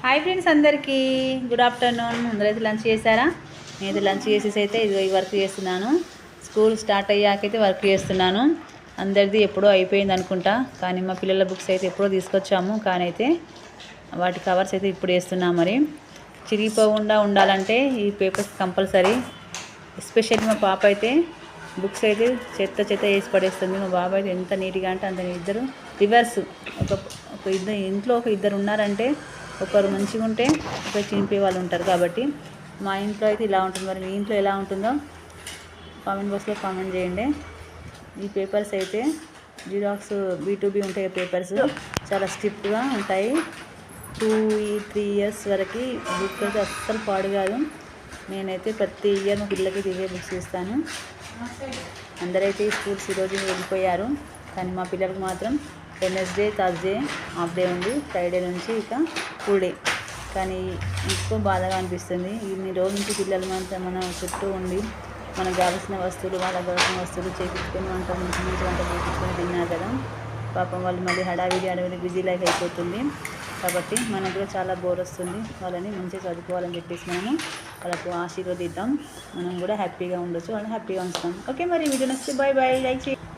Hi friends, అందరికీ good afternoon. అందరైతే lunch చేశారా? నేనైతే లంచ్ చేసేసి అయితే ఇది వర్క్ చేస్తున్నాను. స్కూల్ స్టార్ట్ అయ్యాకైతే వర్క్ చేస్తున్నాను. అందరిది ఎప్పుడో అయిపోయింది అనుకుంటా, కానీ మా పిల్లల బుక్స్ అయితే ఎప్పుడో తీసుకొచ్చాము, కానీ అయితే వాటి కవర్స్ అయితే ఇప్పుడు వేస్తున్నాం. మరి చిరిగిపోకుండా ఉండాలంటే ఈ పేపర్స్ కంపల్సరీ. ఎస్పెషల్లీ మా పాప అయితే బుక్స్ అయితే చెత్త చెత్త వేసి పడేస్తుంది. మా బాబు అయితే ఎంత నీట్గా అంటే అంత. ఇద్దరు రివర్స్. ఒక ఇద్దరు ఇంట్లో ఒక ఇద్దరు ఉన్నారంటే ఒకరు మంచిగా ఉంటే ఒకరు చింపే వాళ్ళు ఉంటారు. కాబట్టి మా ఇంట్లో అయితే ఇలా ఉంటుంది. మరి మీ ఇంట్లో ఎలా ఉంటుందో కామెంట్ బాక్స్లో కామెంట్ చేయండి. ఈ పేపర్స్ అయితే జిరాక్స్ B2B ఉంటాయి. పేపర్స్ చాలా స్టిఫ్గా ఉంటాయి. 2-3 ఇయర్స్ వరకు బుక్ అయితే అస్సలు పాడు కాదు. నేనైతే ప్రతి ఇయర్ మా పిల్లలకి ఇవే బుక్స్ ఇస్తాను. అందరైతే స్కూల్స్ ఈరోజు వెళ్ళిపోయారు, కానీ మా పిల్లలకు మాత్రం వెడ్నెస్డే, థర్స్డే హాఫ్ డే ఉంది. ఫ్రైడే నుంచి ఇక ఫుల్ డే. కానీ ఎక్కువ బాధగా అనిపిస్తుంది. ఇన్ని రోజుల నుంచి పిల్లలు మన చుట్టూ ఉండి మనకు కావాల్సిన వస్తువులు, వాళ్ళకి కావాల్సిన వస్తువులు చేయించుకొని మంచి మంచి వంట చేయించుకొని తిన్నారు కదా. పాపం వాళ్ళు మళ్ళీ హడావిడి బిజీ లైఫ్ అయిపోతుంది. కాబట్టి మనకు కూడా చాలా బోర్ వస్తుంది. వాళ్ళని మంచిగా చదువుకోవాలని చెప్పేసి మనము వాళ్ళకు ఆశీర్వదిద్దాం. మనం కూడా హ్యాపీగా ఉండొచ్చు, వాళ్ళని హ్యాపీగా ఉంచుతాం. ఓకే, మరి వీడియో నచ్చితే బాయ్ బాయ్. లైక్ చేయండి.